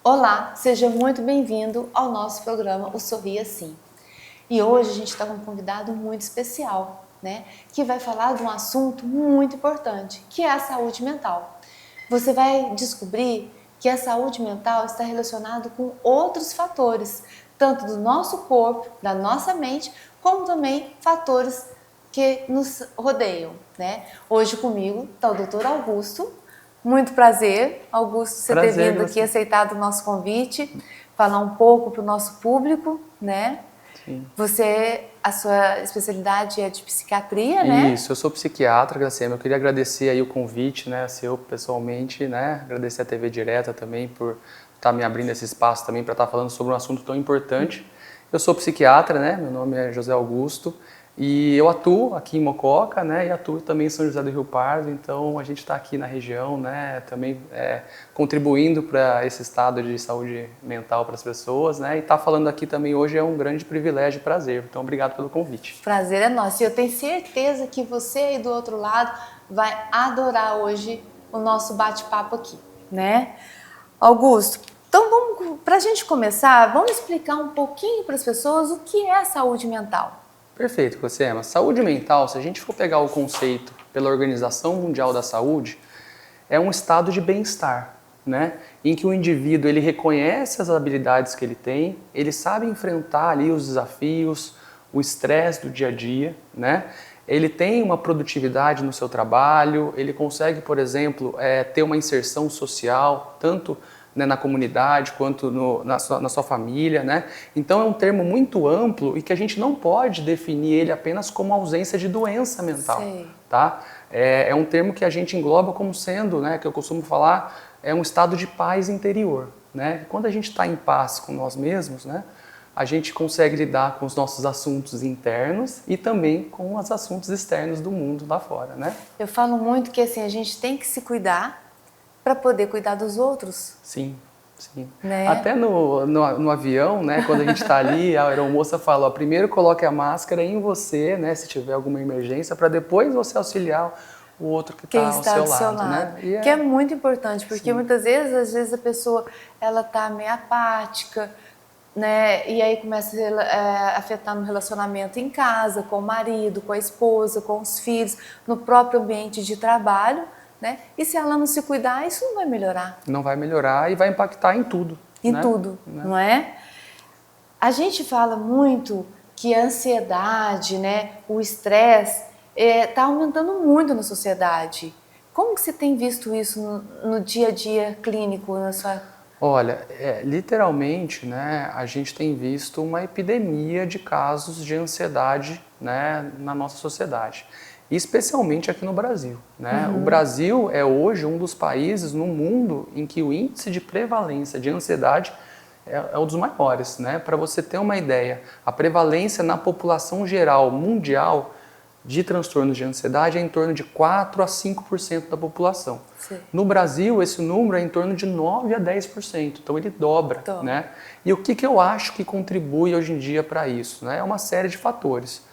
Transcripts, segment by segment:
Olá, seja muito bem-vindo ao nosso programa O Sorria Sim. E hoje a gente está com um convidado muito especial, né? Que vai falar de um assunto muito importante, que é a saúde mental. Você vai descobrir que a saúde mental está relacionada com outros fatores, tanto do nosso corpo, da nossa mente, como também fatores que nos rodeiam, né? Hoje comigo está o Dr. Augusto. Muito prazer, Augusto, você ter vindo aqui, aceitado o nosso convite, falar um pouco para o nosso público, né? Sim. A sua especialidade é de psiquiatria, né? Isso, eu sou psiquiatra, Graciela. Eu queria agradecer aí o convite, né, seu pessoalmente, né? Agradecer a TV Direta também por estar me abrindo esse espaço também para estar falando sobre um assunto tão importante. Eu sou psiquiatra, né? Meu nome é José Augusto. E eu atuo aqui em Mococa, né, e atuo também em São José do Rio Pardo, então a gente está aqui na região, né, também contribuindo para esse estado de saúde mental para as pessoas, né, e estar falando aqui também hoje é um grande privilégio e prazer, então obrigado pelo convite. Prazer é nosso, e eu tenho certeza que você aí do outro lado vai adorar hoje o nosso bate-papo aqui, né? Augusto, então para a gente começar, vamos explicar um pouquinho para as pessoas o que é a saúde mental. Perfeito, Graciela. Saúde mental, se a gente for pegar o conceito pela Organização Mundial da Saúde, é um estado de bem-estar, né? Em que o indivíduo ele reconhece as habilidades que ele tem, ele sabe enfrentar ali os desafios, o estresse do dia a dia, né? Ele tem uma produtividade no seu trabalho, ele consegue, por exemplo, ter uma inserção social, tanto na comunidade quanto na sua família, né? Então é um termo muito amplo e que a gente não pode definir ele apenas como ausência de doença mental, tá? É um termo que a gente engloba como sendo, né, que eu costumo falar, é um estado de paz interior, né? Quando a gente está em paz com nós mesmos, né, a gente consegue lidar com os nossos assuntos internos e também com os assuntos externos do mundo lá fora, né? Eu falo muito que assim, a gente tem que se cuidar para poder cuidar dos outros. Sim, sim. Né? Até no avião, né, quando a gente está ali, a aeromoça fala, ó, primeiro coloque a máscara em você, né, se tiver alguma emergência, para depois você auxiliar o outro que está ao seu lado, né? Que é muito importante, porque sim, muitas vezes, às vezes a pessoa ela está meio apática, né, e aí começa a afetar no relacionamento em casa, com o marido, com a esposa, com os filhos, no próprio ambiente de trabalho. Né? E se ela não se cuidar, isso não vai melhorar. Não vai melhorar e vai impactar em tudo. Em tudo, não é? A gente fala muito que a ansiedade, né, o estresse, está aumentando muito na sociedade. Como que você tem visto isso no dia a dia clínico? Olha, literalmente, né, a gente tem visto uma epidemia de casos de ansiedade, né, na nossa sociedade. Especialmente aqui no Brasil, né? O Brasil é hoje um dos países no mundo em que o índice de prevalência de ansiedade é um dos maiores, né? Para você ter uma ideia, a prevalência na população geral mundial de transtornos de ansiedade é em torno de 4 a 5% da população. Sim. No Brasil, esse número é em torno de 9 a 10%, então ele dobra, né? E o que eu acho que contribui hoje em dia para isso, né? É uma série de fatores.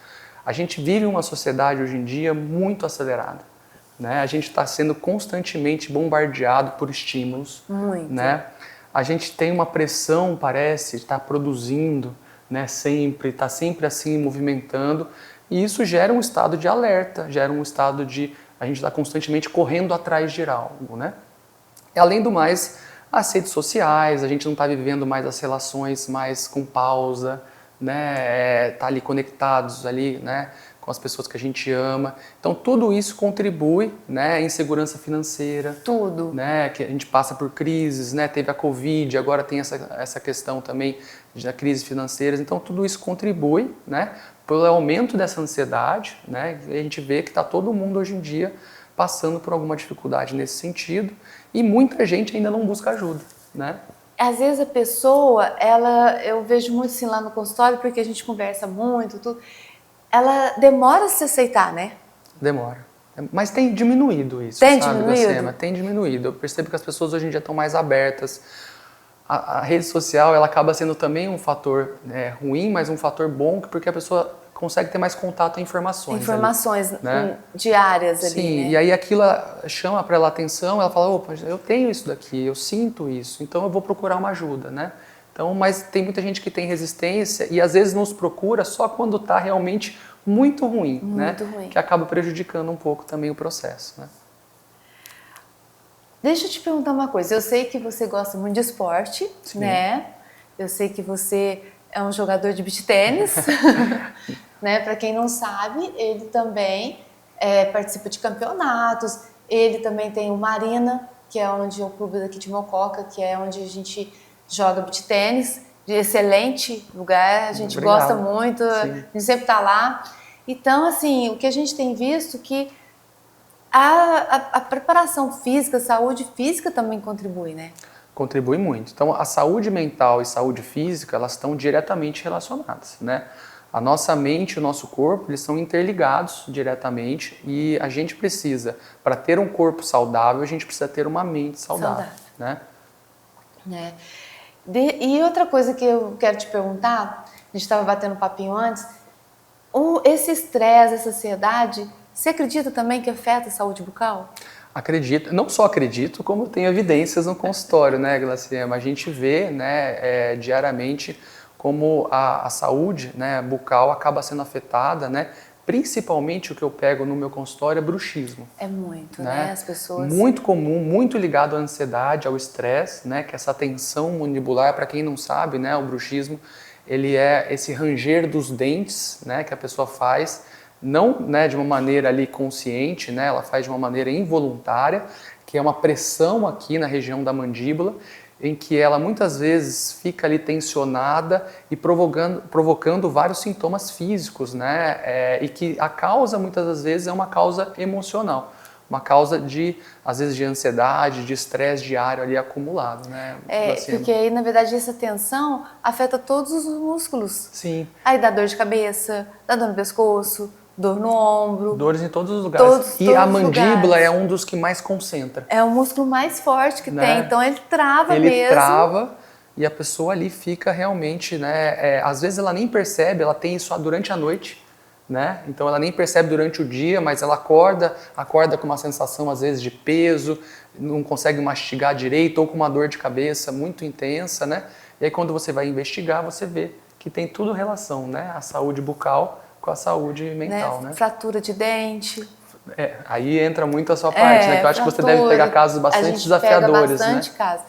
A gente vive uma sociedade hoje em dia muito acelerada, né? A gente está sendo constantemente bombardeado por estímulos, né? A gente tem uma pressão, parece, de estar produzindo, né? Está sempre assim movimentando, e isso gera um estado de alerta, gera um estado de a gente está constantemente correndo atrás de algo, né? E, além do mais, as redes sociais, a gente não está vivendo mais as relações mais com pausa, né, tá ali conectados ali, né, com as pessoas que a gente ama. Então tudo isso contribui, né, insegurança financeira, tudo, né, que a gente passa por crises, né, teve a Covid, agora tem essa questão também da crise financeiras. Então tudo isso contribui, né, pelo aumento dessa ansiedade, né, e a gente vê que está todo mundo hoje em dia passando por alguma dificuldade nesse sentido e muita gente ainda não busca ajuda, né? Às vezes a pessoa, eu vejo muito assim lá no consultório, porque a gente conversa muito, tudo, ela demora a se aceitar, né? Demora. Mas tem diminuído isso, tem sabe, diminuído? Gacema? Tem diminuído. Eu percebo que as pessoas hoje em dia estão mais abertas a rede social ela acaba sendo também um fator ruim, mas um fator bom, porque a pessoa consegue ter mais contato a informações. Informações ali, né? diárias ali, Sim, né? E aí aquilo chama para ela atenção, ela fala, opa, eu tenho isso daqui, eu sinto isso, então eu vou procurar uma ajuda, né? Então, mas tem muita gente que tem resistência e às vezes nos procura só quando está realmente muito ruim, muito né? ruim. Que acaba prejudicando um pouco também o processo, né? Deixa eu te perguntar uma coisa, eu sei que você gosta muito de esporte, Sim. né? Eu sei que você é um jogador de beach tênis, né? Para quem não sabe, ele também participa de campeonatos, ele também tem o Marina, que é onde é o clube daqui de Mococa, que é onde a gente joga beach tênis, de excelente lugar, a gente gosta muito, a gente sempre tá lá. Então, assim, o que a gente tem visto que a preparação física, a saúde física também contribui, né? Contribui muito. Então, a saúde mental e saúde física, elas estão diretamente relacionadas, né? A nossa mente e o nosso corpo, eles são interligados diretamente e a gente precisa, para ter um corpo saudável, a gente precisa ter uma mente saudável. Né? E outra coisa que eu quero te perguntar, a gente estava batendo um papinho antes, esse estresse, essa ansiedade, você acredita também que afeta a saúde bucal? Acredito, não só acredito, como tenho evidências no consultório, né, Glaciema? A gente vê, né, diariamente como a saúde, né, bucal acaba sendo afetada, né? Principalmente o que eu pego no meu consultório é bruxismo. É muito, né? As pessoas... Muito comum, muito ligado à ansiedade, ao estresse, né? Que essa tensão mandibular, para quem não sabe, né, o bruxismo, ele é esse ranger dos dentes, né, que a pessoa faz, não, né, de uma maneira ali consciente, né, ela faz de uma maneira involuntária, que é uma pressão aqui na região da mandíbula, em que ela muitas vezes fica ali tensionada e provocando vários sintomas físicos, né, e que a causa muitas das vezes é uma causa emocional, uma causa de, às vezes, de ansiedade, de estresse diário ali acumulado, né? Porque aí, na verdade, essa tensão afeta todos os músculos. Sim. Aí dá dor de cabeça, dá dor no pescoço, dor no ombro. Dores em todos os lugares. E a mandíbula é um dos que mais concentra. É o músculo mais forte que tem, então ele trava mesmo. Ele trava e a pessoa ali fica realmente, né? Às vezes ela nem percebe, ela tem isso durante a noite, né? Então ela nem percebe durante o dia, mas ela acorda com uma sensação às vezes de peso, não consegue mastigar direito ou com uma dor de cabeça muito intensa, né? E aí quando você vai investigar, você vê que tem tudo relação, né? A saúde bucal com a saúde mental, né? Fratura de dente. Aí entra muito a sua parte, né? Que eu acho que você deve pegar casos bastante desafiadores, pega bastante casos.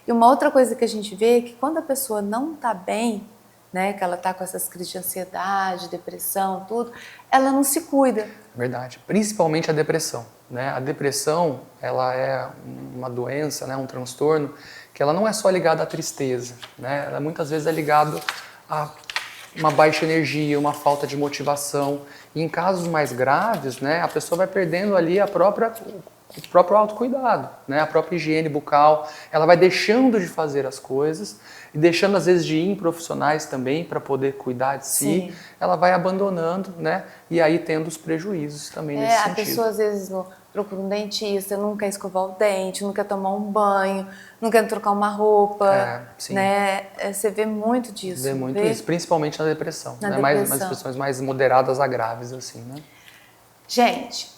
E uma outra coisa que a gente vê é que quando a pessoa não está bem, né, que ela está com essas crises de ansiedade, depressão, tudo, ela não se cuida. Verdade, principalmente a depressão, né? A depressão, ela é uma doença, né, um transtorno, que ela não é só ligada à tristeza, né? Ela muitas vezes é ligada a uma baixa energia, uma falta de motivação. E em casos mais graves, né, a pessoa vai perdendo ali o próprio autocuidado, né, a própria higiene bucal. Ela vai deixando de fazer as coisas e deixando às vezes de ir em profissionais também para poder cuidar de si. Sim. Ela vai abandonando, né, e aí tendo os prejuízos também nesse sentido. A pessoa às vezes procura um dentista, não quer escovar o dente, não quer tomar um banho, não quer trocar uma roupa, né? Você vê muito disso. Vê muito isso, principalmente na depressão, né? depressão. Mais depressões mais moderadas a graves, assim, né? Gente,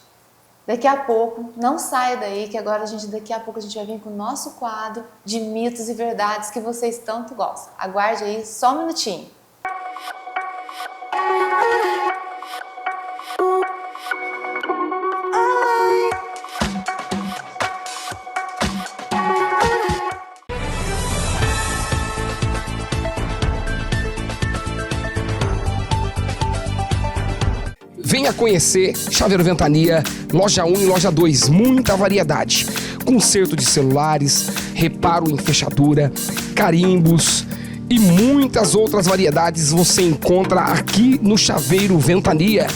daqui a pouco, não saia daí, que agora daqui a pouco a gente vai vir com o nosso quadro de mitos e verdades que vocês tanto gostam. Aguarde aí só um minutinho. Venha conhecer Chaveiro Ventania, loja 1 e loja 2, muita variedade. Conserto de celulares, reparo em fechadura, carimbos e muitas outras variedades você encontra aqui no Chaveiro Ventania.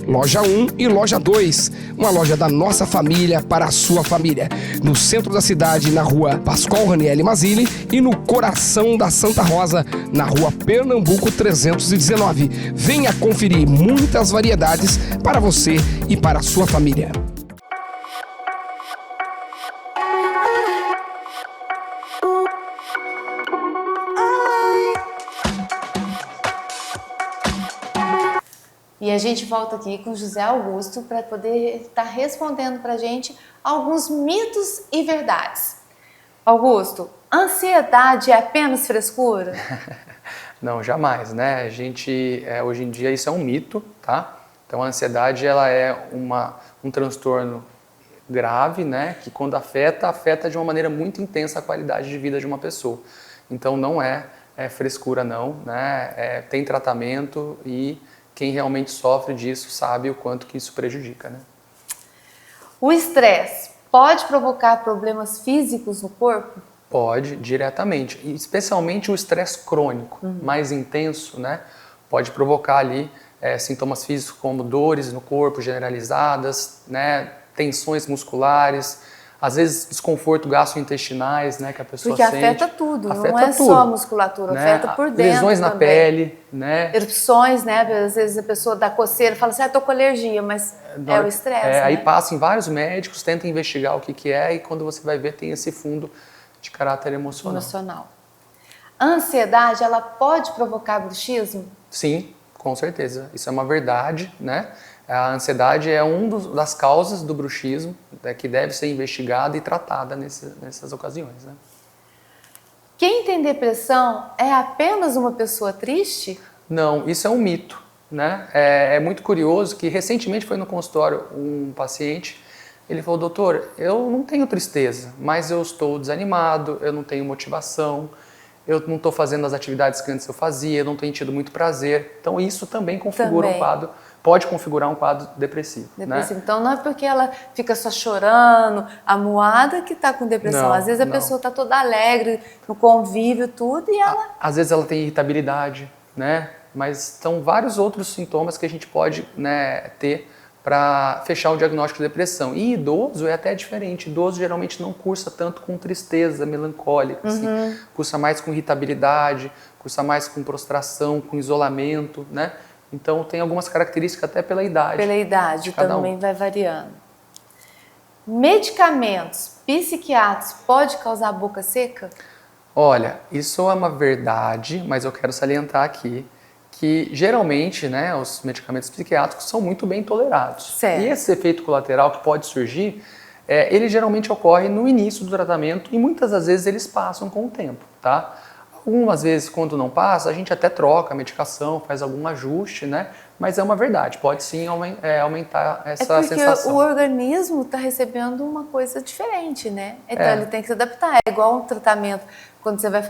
Loja 1 e loja 2, uma loja da nossa família para a sua família. No centro da cidade, na rua Pascoal Ranieri Mazzilli e no coração da Santa Rosa, na rua Pernambuco 319. Venha conferir muitas variedades para você e para a sua família. E a gente volta aqui com José Augusto para poder estar respondendo para a gente alguns mitos e verdades. Augusto, ansiedade é apenas frescura? Não, jamais, né? A gente, hoje em dia, isso é um mito, tá? Então, a ansiedade, ela é um transtorno grave, né? Que quando afeta de uma maneira muito intensa a qualidade de vida de uma pessoa. Então, não é frescura, não, né? Tem tratamento e quem realmente sofre disso sabe o quanto que isso prejudica, né? O estresse pode provocar problemas físicos no corpo? Pode, diretamente. E especialmente o estresse crônico, mais intenso, né? Pode provocar ali sintomas físicos como dores no corpo generalizadas, né? Tensões musculares, às vezes desconforto gastrointestinais, né? Que a pessoa Porque sente. afeta tudo, não Afeta é tudo, só a musculatura, né? afeta por dentro lesões na também. pele, né? Erupções, né? Às vezes a pessoa dá coceira, fala assim, tô com alergia, mas é o estresse, né? Aí passa em vários médicos, tenta investigar o que é e quando você vai ver tem esse fundo de caráter emocional. A ansiedade, ela pode provocar bruxismo? Sim, com certeza. Isso é uma verdade, né? A ansiedade é das causas do bruxismo, que deve ser investigada e tratada nessas ocasiões, né? Quem tem depressão é apenas uma pessoa triste? Não, isso é um mito, né? É muito curioso que recentemente foi no consultório um paciente, ele falou, doutor, eu não tenho tristeza, mas eu estou desanimado, eu não tenho motivação, eu não estou fazendo as atividades que antes eu fazia, eu não tenho tido muito prazer. Então isso também configura um quadro, pode configurar um quadro depressivo. Né? Então não é porque ela fica só chorando, amuada, que está com depressão. Não, às vezes a pessoa está toda alegre, no convívio, tudo, e ela... Às vezes ela tem irritabilidade, né? Mas são vários outros sintomas que a gente pode, né, ter para fechar o diagnóstico de depressão. E idoso é até diferente. Idoso geralmente não cursa tanto com tristeza melancólica, assim. Cursa mais com irritabilidade, cursa mais com prostração, com isolamento, né? Então tem algumas características até pela idade. Pela idade também vai variando. Medicamentos psiquiátricos pode causar boca seca? Olha, isso é uma verdade, mas eu quero salientar aqui que geralmente, né, os medicamentos psiquiátricos são muito bem tolerados. Certo. E esse efeito colateral que pode surgir, ele geralmente ocorre no início do tratamento e muitas das vezes eles passam com o tempo, tá? Algumas vezes, quando não passa, a gente até troca a medicação, faz algum ajuste, né? Mas é uma verdade, pode sim aumentar essa sensação. É porque o organismo está recebendo uma coisa diferente, né? Então ele tem que se adaptar. É igual um tratamento, quando você vai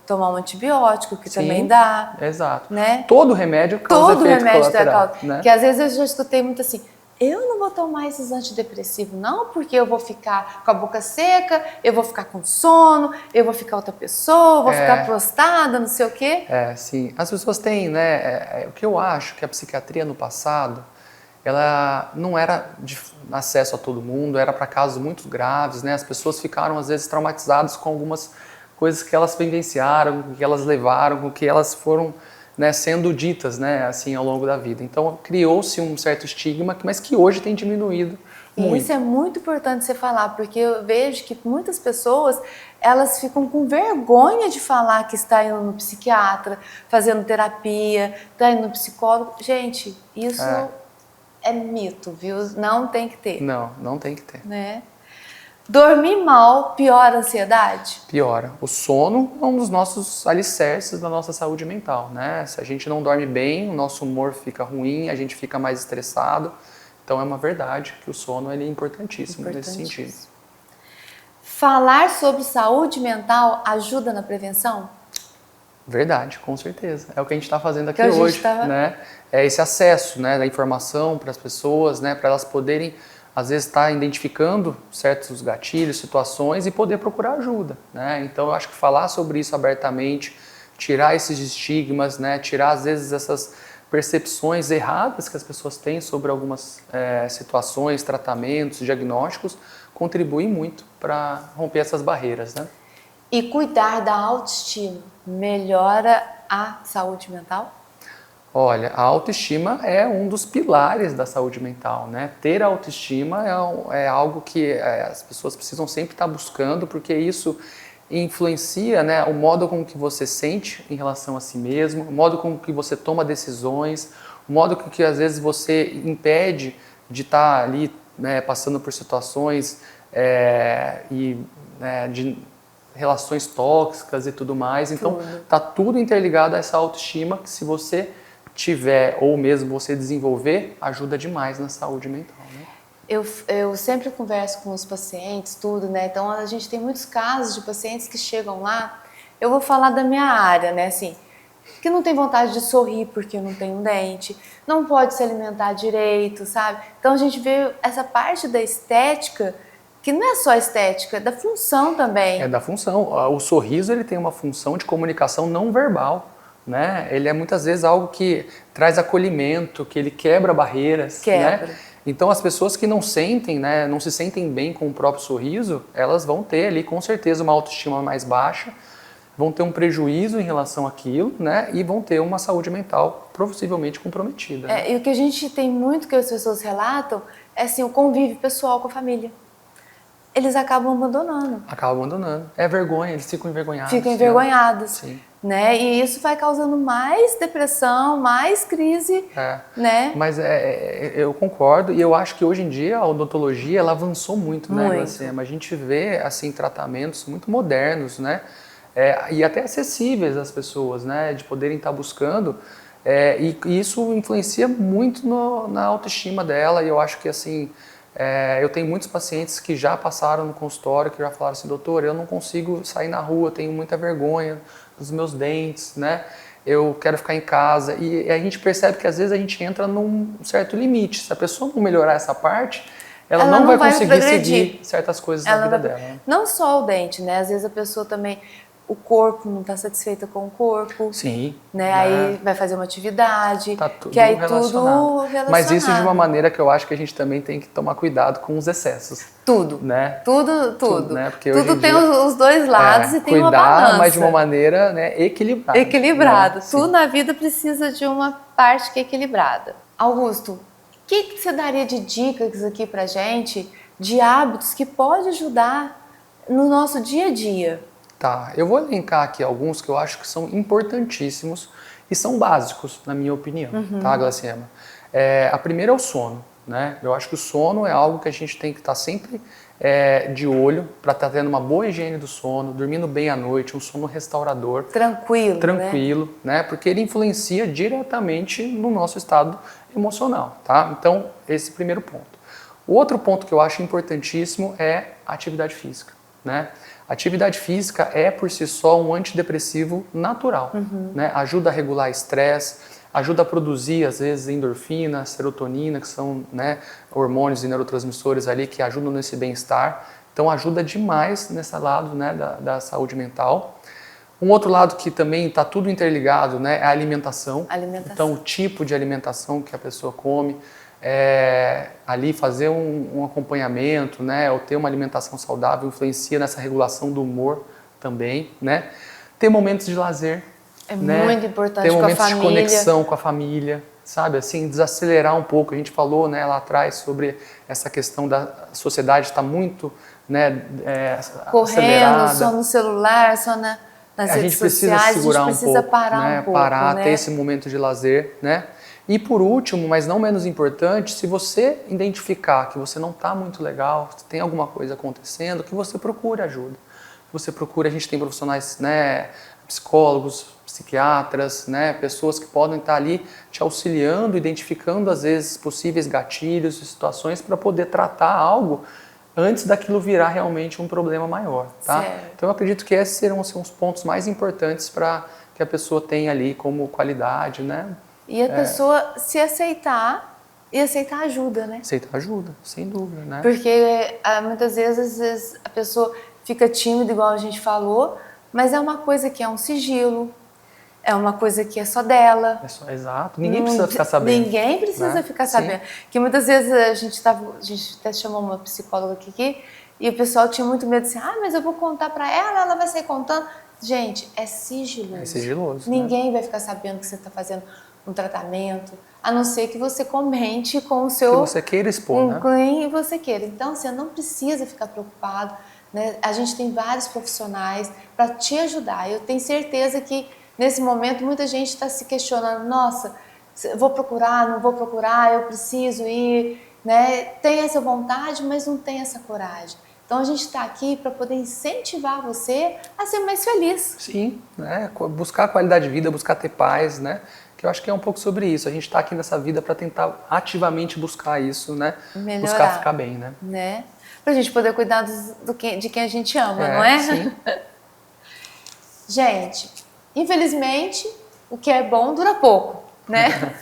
tomar um antibiótico, que sim, também dá. Exato. Né? Todo remédio causa efeito colateral. Né? Que às vezes eu já escutei muito assim, eu não vou tomar esses antidepressivos não, porque eu vou ficar com a boca seca, eu vou ficar com sono, eu vou ficar outra pessoa, vou ficar prostrada, não sei o quê. Sim. As pessoas têm, né, o que eu acho que a psiquiatria no passado, ela não era de acesso a todo mundo, era para casos muito graves, né? As pessoas ficaram às vezes traumatizadas com algumas coisas que elas vivenciaram, que elas levaram, que elas foram, né, sendo ditas, né, assim, ao longo da vida. Então, criou-se um certo estigma, mas que hoje tem diminuído muito. E isso é muito importante você falar, porque eu vejo que muitas pessoas, elas ficam com vergonha de falar que está indo no psiquiatra, fazendo terapia, está indo no psicólogo. Gente, isso é mito, viu? Não tem que ter. Não tem que ter. Né? Dormir mal piora a ansiedade? Piora. O sono é um dos nossos alicerces da nossa saúde mental, né? Se a gente não dorme bem, o nosso humor fica ruim, a gente fica mais estressado. Então é uma verdade que o sono ele é importantíssimo nesse sentido. Falar sobre saúde mental ajuda na prevenção? Verdade, com certeza. É o que a gente está fazendo aqui hoje, né? É esse acesso, né, da informação para as pessoas, né, para elas poderem às vezes está identificando certos gatilhos, situações e poder procurar ajuda, né? Então eu acho que falar sobre isso abertamente, tirar esses estigmas, né? Tirar às vezes essas percepções erradas que as pessoas têm sobre algumas situações, tratamentos, diagnósticos, contribui muito para romper essas barreiras, né? E cuidar da autoestima melhora a saúde mental? Olha, a autoestima é um dos pilares da saúde mental, né? Ter autoestima é algo que as pessoas precisam sempre estar buscando, porque isso influencia, né, o modo com que você sente em relação a si mesmo, o modo com que você toma decisões, o modo com que às vezes você impede de estar ali, né, passando por situações de relações tóxicas e tudo mais. Então, tá tudo interligado a essa autoestima que, se você tiver ou mesmo você desenvolver, ajuda demais na saúde mental, né? Eu sempre converso com os pacientes, tudo, né? Então, a gente tem muitos casos de pacientes que chegam lá. Eu vou falar da minha área, né? Assim, que não tem vontade de sorrir porque não tem um dente, não pode se alimentar direito, sabe? Então, a gente vê essa parte da estética, que não é só estética, é da função também. É da função. O sorriso, ele tem uma função de comunicação não verbal, né? Ele é muitas vezes algo que traz acolhimento, que ele quebra barreiras, né? Então, as pessoas que não sentem, né, não se sentem bem com o próprio sorriso, elas vão ter ali com certeza uma autoestima mais baixa, vão ter um prejuízo em relação àquilo, né? E vão ter uma saúde mental possivelmente comprometida. Né? E o que a gente tem muito que as pessoas relatam é assim, o convívio pessoal com a família. Eles acabam abandonando. Acabam abandonando. É vergonha, eles ficam envergonhados. Ficam envergonhados. Sim. Né? E isso vai causando mais depressão, mais crise, né? Mas eu concordo, e eu acho que hoje em dia a odontologia ela avançou muito, né, Glacema? A gente vê assim tratamentos muito modernos, né? E até acessíveis às pessoas, né? De poderem estar buscando, e isso influencia muito na autoestima dela. E eu acho que assim eu tenho muitos pacientes que já passaram no consultório, que já falaram assim, doutor, eu não consigo sair na rua, eu tenho muita vergonha dos meus dentes, né? Eu quero ficar em casa. E a gente percebe que às vezes a gente entra num certo limite. Se a pessoa não melhorar essa parte, ela não vai conseguir seguir certas coisas na vida dela. Não só o dente, né? Às vezes a pessoa também, o corpo não está satisfeita com o corpo. Sim. Né? Aí vai fazer uma atividade, tá tudo que aí relacionado. tudo relacionado. Mas isso de uma maneira que eu acho que a gente também tem que tomar cuidado com os excessos. Tudo. Né? Tudo. Né? Porque tudo tem os dois lados e tem uma balança. Mas de uma maneira, né, equilibrada. Equilibrado. Né? Tudo na vida precisa de uma parte que é equilibrada. Augusto, o que você daria de dicas aqui pra gente, de hábitos que pode ajudar no nosso dia a dia? Tá, eu vou elencar aqui alguns que eu acho que são importantíssimos e são básicos, na minha opinião, tá, Glacema? A primeira é o sono, né? Eu acho que o sono é algo que a gente tem que estar sempre de olho para estar tendo uma boa higiene do sono, dormindo bem à noite, um sono restaurador. Tranquilo, né? Porque ele influencia diretamente no nosso estado emocional, tá? Então, esse é o primeiro ponto. O outro ponto que eu acho importantíssimo é a atividade física, né? Atividade física é, por si só, um antidepressivo natural, né? Ajuda a regular estresse, ajuda a produzir, às vezes, endorfina, serotonina, que são, né, hormônios e neurotransmissores ali que ajudam nesse bem-estar. Então, ajuda demais nesse lado, né, da saúde mental. Um outro lado que também está tudo interligado, né, é a alimentação. Então, o tipo de alimentação que a pessoa come, ali fazer um acompanhamento, né, ou ter uma alimentação saudável influencia nessa regulação do humor também, né? Ter momentos de lazer, né? Muito importante ter com a momentos família. de conexão com a família, sabe? Assim, desacelerar um pouco. A gente falou, né, lá atrás sobre essa questão da sociedade estar muito, né, correndo, acelerada. só no celular, só nas redes sociais. A gente precisa segurar um pouco, parar né? um pouco, parar, né? ter esse momento de lazer, né? E por último, mas não menos importante, se você identificar que você não está muito legal, que tem alguma coisa acontecendo, que você procure ajuda. Você procure, a gente tem profissionais, né, psicólogos, psiquiatras, né, pessoas que podem estar ali te auxiliando, identificando às vezes possíveis gatilhos, situações para poder tratar algo antes daquilo virar realmente um problema maior, tá? Certo. Então eu acredito que esses serão assim, os pontos mais importantes para que a pessoa tenha ali como qualidade, né? E a pessoa se aceitar e aceitar ajuda, né? Aceitar ajuda, sem dúvida, né? Porque muitas vezes a pessoa fica tímida, igual a gente falou, mas é uma coisa que é um sigilo, é uma coisa que é só dela. Exato, ninguém precisa ficar sabendo. Ninguém precisa ficar sabendo. Que muitas vezes a gente até chamou uma psicóloga aqui e o pessoal tinha muito medo assim, mas eu vou contar pra ela vai sair contando. Gente, é sigiloso. É sigiloso. Ninguém vai ficar sabendo que você está fazendo um tratamento, a não ser que você comente com o seu... Que você queira expor, né? Quem você queira. Então, você não precisa ficar preocupado, né? A gente tem vários profissionais para te ajudar. Eu tenho certeza que nesse momento muita gente está se questionando, nossa, vou procurar, não vou procurar, eu preciso ir, né? Tem essa vontade, mas não tem essa coragem. Então a gente está aqui para poder incentivar você a ser mais feliz. Sim, né? Buscar qualidade de vida, buscar ter paz, né? Que eu acho que é um pouco sobre isso. A gente está aqui nessa vida para tentar ativamente buscar isso, né? Melhorar, buscar ficar bem, né? Pra gente poder cuidar de quem a gente ama, não é? Sim. Gente, infelizmente, o que é bom dura pouco, né?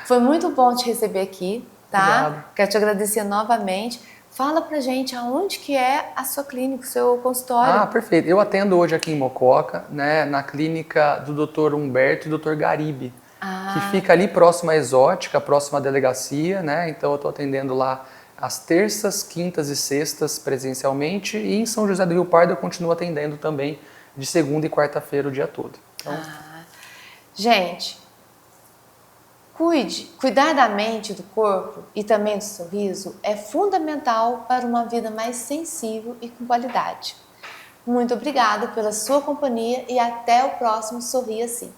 Foi muito bom te receber aqui, tá? Obrigado. Quero te agradecer novamente. Fala pra gente aonde que é a sua clínica, o seu consultório. Ah, perfeito. Eu atendo hoje aqui em Mococa, né? Na clínica do Dr. Humberto e Dr. Garibe, que fica ali próximo à Exótica, próximo à delegacia, né? Então eu estou atendendo lá às terças, quintas e sextas presencialmente, e em São José do Rio Pardo eu continuo atendendo também de segunda e quarta-feira o dia todo. Então, Gente, cuidar da mente, do corpo e também do sorriso é fundamental para uma vida mais sensível e com qualidade. Muito obrigada pela sua companhia e até o próximo Sorria Assim.